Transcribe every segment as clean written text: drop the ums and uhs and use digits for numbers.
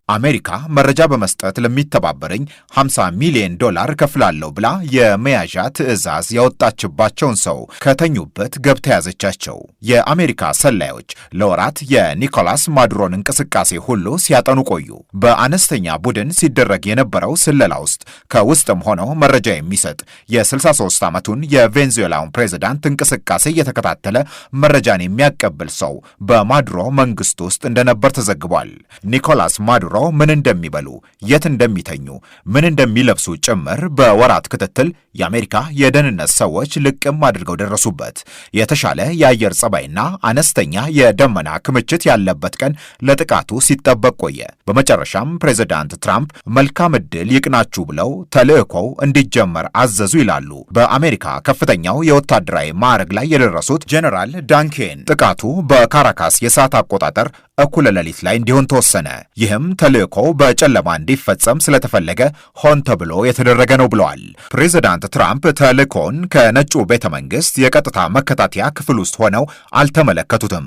አሜሪካ መረጃ በመስጠት ለሚተባበረኝ $50 ሚሊዮን ከፍላለሁ ብላ የመያዣ ትዕዛዝ ያወጣችባቸውን ሰው ከተኙበት ገብታ ያዘቻቸው። የአሜሪካ ሰላዮች ለወራት የኒኮላስ ማዱሮን እንቅስቃሴ ሁሉ ሲያጠኑ ቆዩ። በአነስተኛ ቡድን ሲደረግ የነበረው ስለላ ውስጥ ከውስጥም ሆነው መረጃ የሚሰጥ የ63 ዓመቱን የቬንዙዌላውን ፕሬዝዳንት እንቅስቃሴ እየተከታተለ መረጃን የሚያቀብል ሰው በማዱሮ መንግስት ውስጥ እንደነበር ተዘግቧል። ኒኮላስ ማዱሮ ምን እንደሚበሉ፣ የት እንደሚተኙ፣ ምን እንደሚለብሱ ጭምር በወራት ክትትል የአሜሪካ የደህንነት ሰዎች ልቅም አድርገው ደረሱበት። የተሻለ የአየር ጸባይና አነስተኛ የደመና ክምችት ያለበት ቀን ለጥቃቱ ሲጠበቅ ቆየ። በመጨረሻም ፕሬዝዳንት ትራምፕ መልካም ዕድል ይቅናችሁ ብለው ተልዕኮው እንዲጀመር አዘዙ ይላሉ በአሜሪካ ከፍተኛው የወታደራዊ ማዕረግ ላይ የደረሱት ጄኔራል ዳንኬን። ጥቃቱ በካራካስ የሰዓት አቆጣጠር እኩለ ሌሊት ላይ እንዲሆን ተወሰነ። ይህም ተልዕኮው በጨለማ እንዲፈጸም ስለተፈለገ ሆን ተብሎ የተደረገ ነው ብለዋል። ፕሬዝዳንት ትራምፕ ተልዕኮውን ከነጩ ቤተ መንግስት የቀጥታ መከታተያ ክፍል ውስጥ ሆነው አልተመለከቱትም።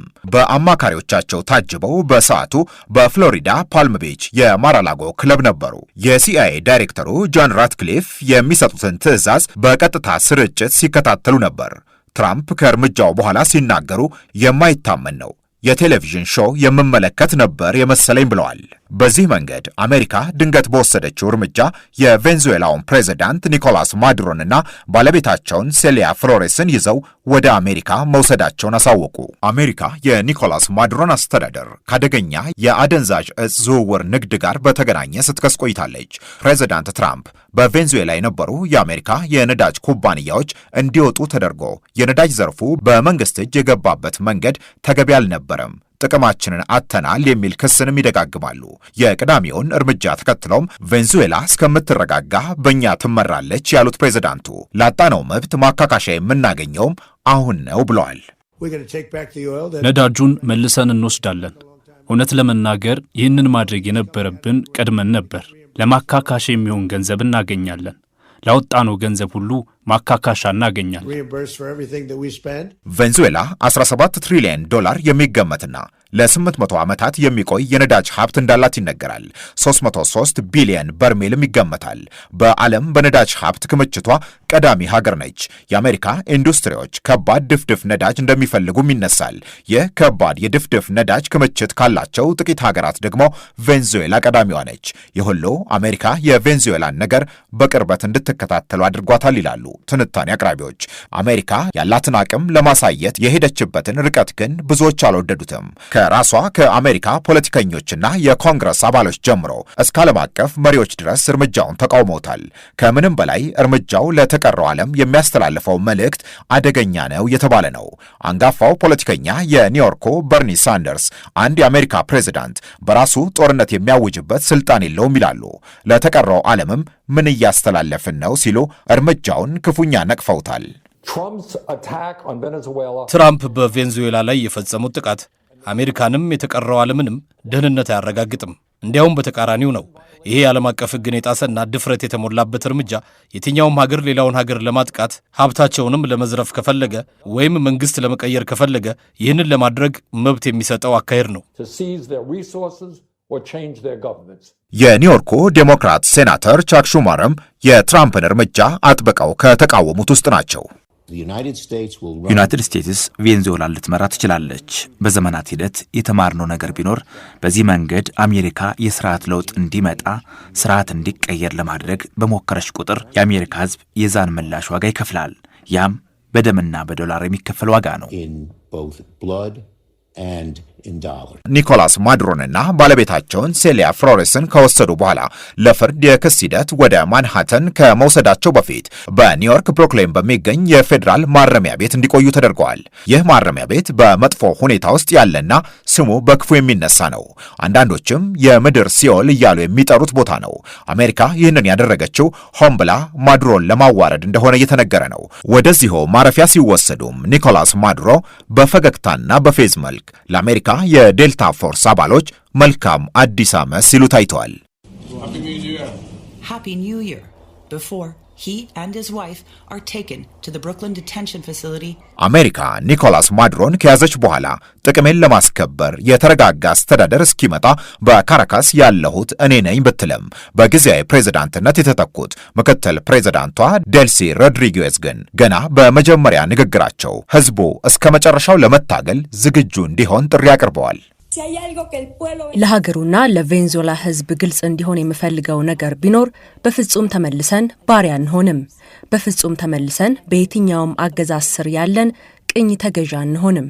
በአማካሪዎቻቸው ታጅበው በሰዓቱ በፍሎሪዳ ፓልም ቤች የማራላጎ ክለብ ነበሩ። የሲአይኤ ዳይሬክተሩ ጆን ራትክሊፍ የሚሰጡትን ትዕዛዝ በቀጥታ ስርጭት ሲከታተሉ ነበር። ትራምፕ ከእርምጃው በኋላ ሲናገሩ የማይታመን ነው፣ የቴሌቪዥን ሾው የምመለከት ነበር የመሰለኝ ብለዋል። በዚህ መንገድ አሜሪካ ድንገት በወሰደችው እርምጃ የቬንዙዌላውን ፕሬዝዳንት ኒኮላስ ማዱሮንና ባለቤታቸውን ሴሊያ ፍሎሬስን ይዘው ወደ አሜሪካ መውሰዳቸውን አሳወቁ። አሜሪካ የኒኮላስ ማዱሮን አስተዳደር ካደገኛ የአደንዛዥ እጽ ዝውውር ንግድ ጋር በተገናኘ ስትከስ ቆይታለች። ፕሬዝዳንት ትራምፕ በቬንዙዌላ የነበሩ የአሜሪካ የነዳጅ ኩባንያዎች እንዲወጡ ተደርጎ የነዳጅ ዘርፉ በመንግስት እጅ የገባበት መንገድ ተገቢ አልነበረም፣ ጥቅማችንን አጥተናል የሚል ክስንም ይደጋግማሉ። የቅዳሜውን እርምጃ ተከትሎም ቬንዙዌላ እስከምትረጋጋ በእኛ ትመራለች ያሉት ፕሬዝዳንቱ ላጣነው መብት ማካካሻ የምናገኘውም አሁን ነው ብለዋል። ነዳጁን መልሰን እንወስዳለን። እውነት ለመናገር ይህንን ማድረግ የነበረብን ቀድመን ነበር። ለማካካሻ የሚሆን ገንዘብ እናገኛለን። ላወጣነው ገንዘብ ሁሉ ማካካሻ እናገኛለን። ቬንዙዌላ $17 ትሪሊየን የሚገመትና ለ800 ዓመታት የሚቆይ የነዳጅ ሀብት እንዳላት ይነገራል። 303 ቢሊዮን በርሜልም ይገመታል። በዓለም በነዳጅ ሀብት ክምችቷ ቀዳሚ ሀገር ነች። የአሜሪካ ኢንዱስትሪዎች ከባድ ድፍድፍ ነዳጅ እንደሚፈልጉም ይነሳል። ይህ ከባድ የድፍድፍ ነዳጅ ክምችት ካላቸው ጥቂት ሀገራት ደግሞ ቬንዙዌላ ቀዳሚዋ ነች። ይህ ሁሉ አሜሪካ የቬንዙዌላን ነገር በቅርበት እንድትከታተሉ አድርጓታል ይላሉ ትንታኔ አቅራቢዎች። አሜሪካ ያላትን አቅም ለማሳየት የሄደችበትን ርቀት ግን ብዙዎች አልወደዱትም። ከራሷ ከአሜሪካ ፖለቲከኞችና የኮንግረስ አባሎች ጀምሮ እስከ ዓለም አቀፍ መሪዎች ድረስ እርምጃውን ተቃውመውታል። ከምንም በላይ እርምጃው ለተቀረው ዓለም የሚያስተላልፈው መልእክት አደገኛ ነው የተባለ ነው። አንጋፋው ፖለቲከኛ የኒውዮርኩ በርኒ ሳንደርስ አንድ የአሜሪካ ፕሬዝዳንት በራሱ ጦርነት የሚያውጅበት ስልጣን የለውም ይላሉ። ለተቀረው ዓለምም ምን እያስተላለፍን ነው ሲሉ እርምጃውን ክፉኛ ነቅፈውታል። ትራምፕ በቬንዙዌላ ላይ የፈጸሙት ጥቃት አሜሪካንም የተቀረው ዓለምንም ደህንነት አያረጋግጥም። እንዲያውም በተቃራኒው ነው። ይሄ የዓለም አቀፍ ሕግን የጣሰና ድፍረት የተሞላበት እርምጃ የትኛውም ሀገር ሌላውን ሀገር ለማጥቃት ሀብታቸውንም ለመዝረፍ ከፈለገ ወይም መንግስት ለመቀየር ከፈለገ ይህንን ለማድረግ መብት የሚሰጠው አካሄድ ነው። የኒውዮርኩ ዴሞክራት ሴናተር ቻክ ሹመርም የትራምፕን እርምጃ አጥብቀው ከተቃወሙት ውስጥ ናቸው። ዩናይትድ ስቴትስ ቬንዙዌላን ልትመራ ትችላለች። በዘመናት ሂደት የተማርነው ነገር ቢኖር በዚህ መንገድ አሜሪካ የስርዓት ለውጥ እንዲመጣ፣ ስርዓት እንዲቀየር ለማድረግ በሞከረች ቁጥር የአሜሪካ ሕዝብ የዛን ምላሽ ዋጋ ይከፍላል። ያም በደምና በዶላር የሚከፈል ዋጋ ነው። ኒኮላስ ማዱሮንና ባለቤታቸውን ሴሊያ ፍሎሬስን ከወሰዱ በኋላ ለፍርድ የክስ ሂደት ወደ ማንሃተን ከመውሰዳቸው በፊት በኒውዮርክ ብሩክሊን በሚገኝ የፌዴራል ማረሚያ ቤት እንዲቆዩ ተደርገዋል። ይህ ማረሚያ ቤት በመጥፎ ሁኔታ ውስጥ ያለና ስሙ በክፉ የሚነሳ ነው። አንዳንዶችም የምድር ሲኦል እያሉ የሚጠሩት ቦታ ነው። አሜሪካ ይህንን ያደረገችው ሆን ብላ ማዱሮን ለማዋረድ እንደሆነ እየተነገረ ነው። ወደዚሁ ማረፊያ ሲወሰዱም ኒኮላስ ማዱሮ በፈገግታና በፌዝ መልክ ለአሜሪካ የዴልታ ፎርስ አባሎች መልካም አዲስ ዓመት ሲሉ ታይተዋል። Happy New Year before he and his wife are taken to the Brooklyn detention facility. አሜሪካ ኒኮላስ ማዱሮን ከያዘች በኋላ ጥቅሜን ለማስከበር የተረጋጋ አስተዳደር እስኪመጣ በካራካስ ያለሁት እኔ ነኝ ብትልም በጊዜያዊ ፕሬዝዳንትነት የተተኩት ምክትል ፕሬዝዳንቷ ዴልሲ ሮድሪጌዝ ግን ገና በመጀመሪያ ንግግራቸው ህዝቡ እስከ መጨረሻው ለመታገል ዝግጁ እንዲሆን ጥሪ አቅርበዋል። ለሀገሩና ለቬንዙዌላ ህዝብ ግልጽ እንዲሆን የምፈልገው ነገር ቢኖር በፍጹም ተመልሰን ባሪያ አንሆንም። በፍጹም ተመልሰን በየትኛውም አገዛዝ ስር ያለን ቅኝ ተገዣ አንሆንም።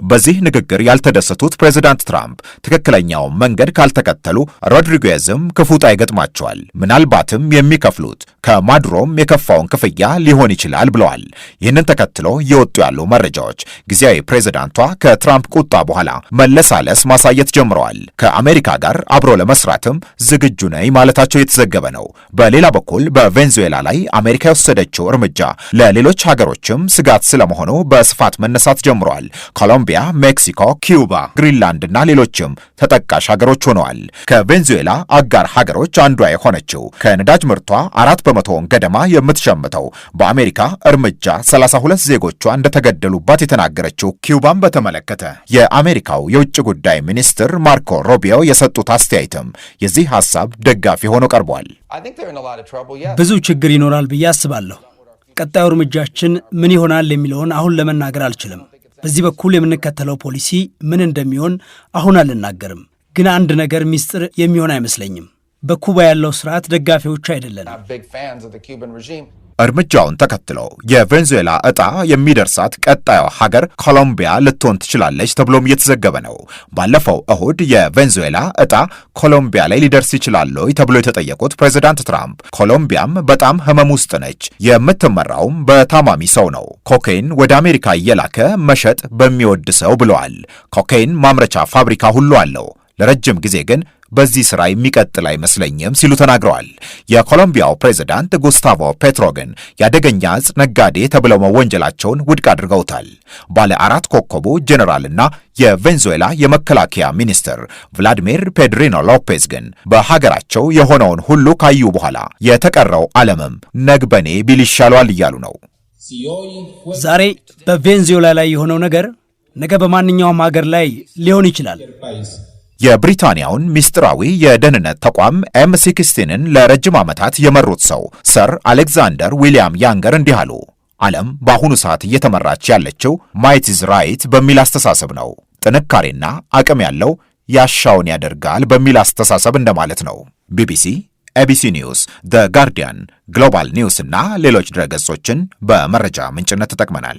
በዚህ ንግግር ያልተደሰቱት ፕሬዝዳንት ትራምፕ ትክክለኛው መንገድ ካልተከተሉ ሮድሪጌዝም ክፉ ዕጣ ይገጥማቸዋል፣ ምናልባትም የሚከፍሉት ከማዱሮም የከፋውን ክፍያ ሊሆን ይችላል ብለዋል። ይህንን ተከትሎ የወጡ ያሉ መረጃዎች ጊዜያዊ ፕሬዝዳንቷ ከትራምፕ ቁጣ በኋላ መለሳለስ ማሳየት ጀምረዋል። ከአሜሪካ ጋር አብሮ ለመስራትም ዝግጁ ነኝ ማለታቸው የተዘገበ ነው። በሌላ በኩል በቬንዙዌላ ላይ አሜሪካ የወሰደችው እርምጃ ለሌሎች ሀገሮችም ስጋት ስለመሆኑ በስፋት መነሳት ጀምረዋል። ኮሎምቢያ፣ ሜክሲኮ፣ ኪዩባ፣ ግሪንላንድ እና ሌሎችም ተጠቃሽ ሀገሮች ሆነዋል። ከቬንዙዌላ አጋር ሀገሮች አንዷ የሆነችው ከነዳጅ ምርቷ 4% ገደማ የምትሸምተው በአሜሪካ እርምጃ 32 ዜጎቿ እንደተገደሉባት የተናገረችው ኪዩባን በተመለከተ የአሜሪካው የውጭ ጉዳይ ሚኒስትር ማርኮ ሩቢዮ የሰጡት አስተያየትም የዚህ ሐሳብ ደጋፊ ሆኖ ቀርቧል። ብዙ ችግር ይኖራል ብዬ አስባለሁ። ቀጣዩ እርምጃችን ምን ይሆናል የሚለውን አሁን ለመናገር አልችልም። በዚህ በኩል የምንከተለው ፖሊሲ ምን እንደሚሆን አሁን አልናገርም። ግን አንድ ነገር ሚስጥር የሚሆን አይመስለኝም። በኩባ ያለው ስርዓት ደጋፊዎች አይደለንም። እርምጃውን ተከትሎ የቬንዙዌላ ዕጣ የሚደርሳት ቀጣዩ ሀገር ኮሎምቢያ ልትሆን ትችላለች ተብሎም እየተዘገበ ነው። ባለፈው እሁድ የቬንዙዌላ ዕጣ ኮሎምቢያ ላይ ሊደርስ ይችላል ተብሎ የተጠየቁት ፕሬዝዳንት ትራምፕ ኮሎምቢያም በጣም ህመም ውስጥ ነች፣ የምትመራውም በታማሚ ሰው ነው፣ ኮኬይን ወደ አሜሪካ እየላከ መሸጥ በሚወድ ሰው ብለዋል። ኮኬይን ማምረቻ ፋብሪካ ሁሉ አለው፣ ለረጅም ጊዜ ግን በዚህ ስራ የሚቀጥል አይመስለኝም ሲሉ ተናግረዋል። የኮሎምቢያው ፕሬዝዳንት ጉስታቮ ፔትሮ ግን የአደገኛ ዕፅ ነጋዴ ተብለው መወንጀላቸውን ውድቅ አድርገውታል። ባለ 4 ኮከቡ ጄኔራልና የቬንዙዌላ የመከላከያ ሚኒስትር ቭላዲሚር ፔድሪኖ ሎፔዝ ግን በሀገራቸው የሆነውን ሁሉ ካዩ በኋላ የተቀረው ዓለምም ነግበኔ ቢል ይሻለዋል እያሉ ነው። ዛሬ በቬንዙዌላ ላይ የሆነው ነገር ነገ በማንኛውም ሀገር ላይ ሊሆን ይችላል። የብሪታንያውን ሚስጥራዊ የደህንነት ተቋም M16ን ለረጅም ዓመታት የመሩት ሰው ሰር አሌክዛንደር ዊሊያም ያንገር እንዲህ አሉ። ዓለም በአሁኑ ሰዓት እየተመራች ያለችው ማይት ኢዝ ራይት በሚል አስተሳሰብ ነው። ጥንካሬና አቅም ያለው ያሻውን ያደርጋል በሚል አስተሳሰብ እንደማለት ነው። ቢቢሲ፣ ኤቢሲ ኒውስ፣ ዘ ጋርዲያን፣ ግሎባል ኒውስ እና ሌሎች ድረገጾችን በመረጃ ምንጭነት ተጠቅመናል።